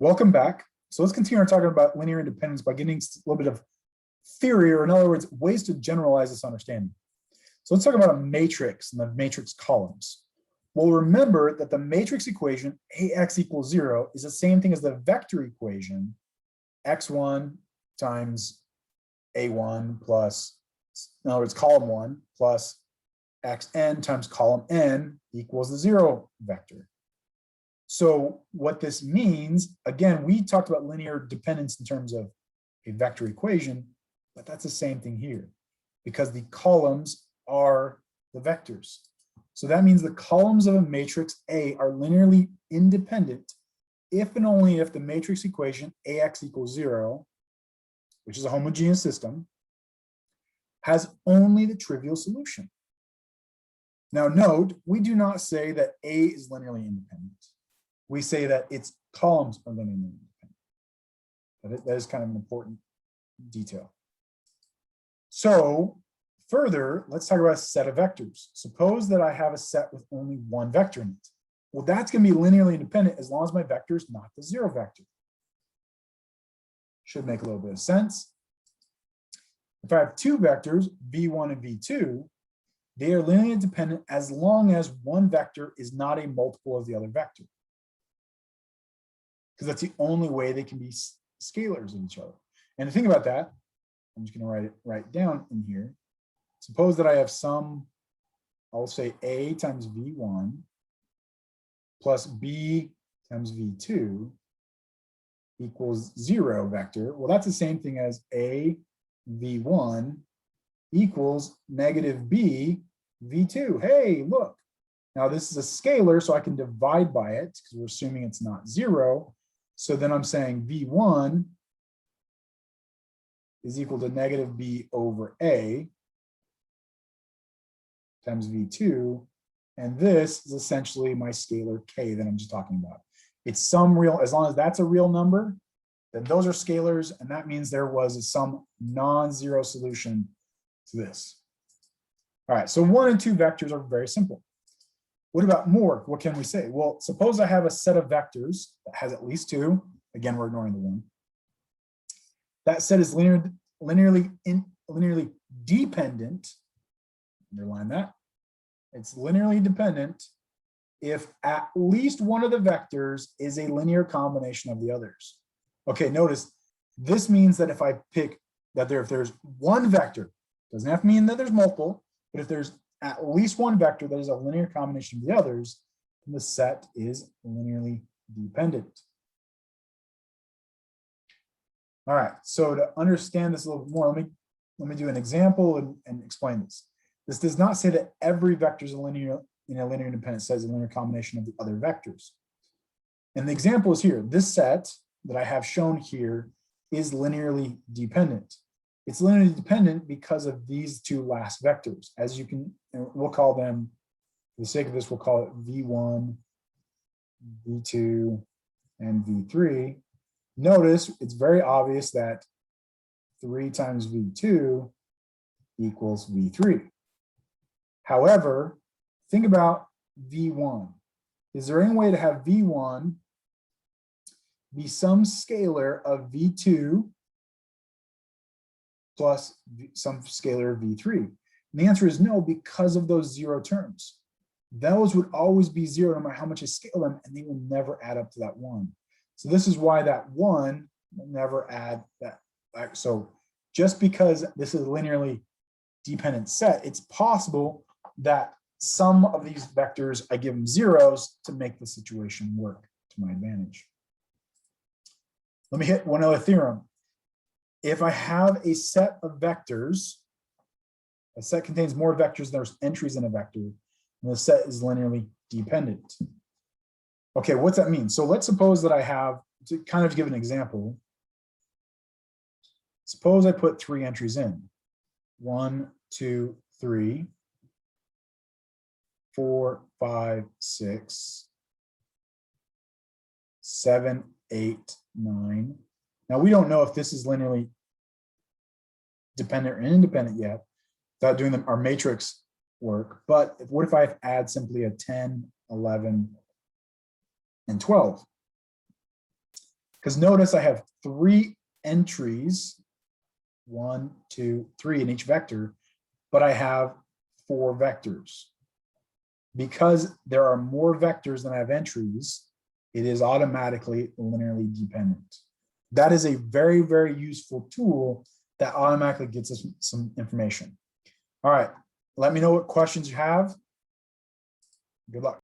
Welcome back. So let's continue talking about linear independence by getting a little bit of theory, or in other words, ways to generalize this understanding. So let's talk about a matrix and the matrix columns. Well, remember that the matrix equation AX equals 0 is the same thing as the vector equation x1 times a1 plus, in other words, column 1 plus xn times column n equals the 0 vector. So what this means, again, we talked about linear dependence in terms of a vector equation, but that's the same thing here because the columns are the vectors. So that means the columns of a matrix A are linearly independent if and only if the matrix equation AX equals 0, which is a homogeneous system, has only the trivial solution. Now note, we do not say that A is linearly independent. We say that its columns are linearly independent. That is kind of an important detail. So further, let's talk about a set of vectors. Suppose that I have a set with only one vector in it. Well, that's going to be linearly independent as long as my vector is not the 0 vector. Should make a little bit of sense. If I have two vectors, v1 and v2, they are linearly independent as long as one vector is not a multiple of the other vector. Because that's the only way they can be scalars of each other. And to think about that, I'm just going to write it down in here. Suppose that I have some, I'll say A times V1 plus B times V2 equals 0 vector. Well, that's the same thing as A V1 equals negative B V2. Hey, look. Now this is a scalar, so I can divide by it because we're assuming it's not 0. So then I'm saying V1 is equal to negative B over A times V2. And this is essentially my scalar K that I'm just talking about. It's some real, as long as that's a real number, then those are scalars. And that means there was some non-zero solution to this. All right, so 1 and 2 vectors are very simple. What about more? What can we say? Well, suppose I have a set of vectors that has at least 2. Again, we're ignoring the 1. That set is linearly dependent. Underline that. It's linearly dependent if at least one of the vectors is a linear combination of the others. Okay, notice this means that if I pick that if there's one vector, doesn't have to mean that there's multiple, but if there's at least one vector that is a linear combination of the others, then the set is linearly dependent. All right, so to understand this a little bit more, let me do an example and explain this. This does not say that every vector is a linear independent set is a linear combination of the other vectors. And the example is here. This set that I have shown here is linearly dependent. It's linearly dependent because of these two last vectors. As you can, we'll call them, for the sake of this, we'll call it V1, V2, and V3. Notice it's very obvious that 3 times V2 equals V3. However, think about V1. Is there any way to have V1 be some scalar of V2 plus some scalar of V3? And the answer is no, because of those 0 terms. Those would always be 0 no matter how much I scale them, and they will never add up to that 1. So this is why that 1 will never add that. So just because this is a linearly dependent set, it's possible that some of these vectors, I give them zeros to make the situation work to my advantage. Let me hit one other theorem. If I have a set of vectors, a set contains more vectors than there's entries in a vector, and the set is linearly dependent. Okay, what's that mean? So let's suppose that I have, to kind of give an example, suppose I put 3 entries in. 1, 2, 3, 4, 5, 6, 7, 8, 9. Now we don't know if this is linearly dependent or independent yet, without doing our matrix work. But what if I add simply a 10, 11, and 12? Because notice I have 3 entries, 1, 2, 3 in each vector, but I have 4 vectors. Because there are more vectors than I have entries, it is automatically linearly dependent. That is a very, very useful tool that automatically gets us some information. All right, let me know what questions you have. Good luck.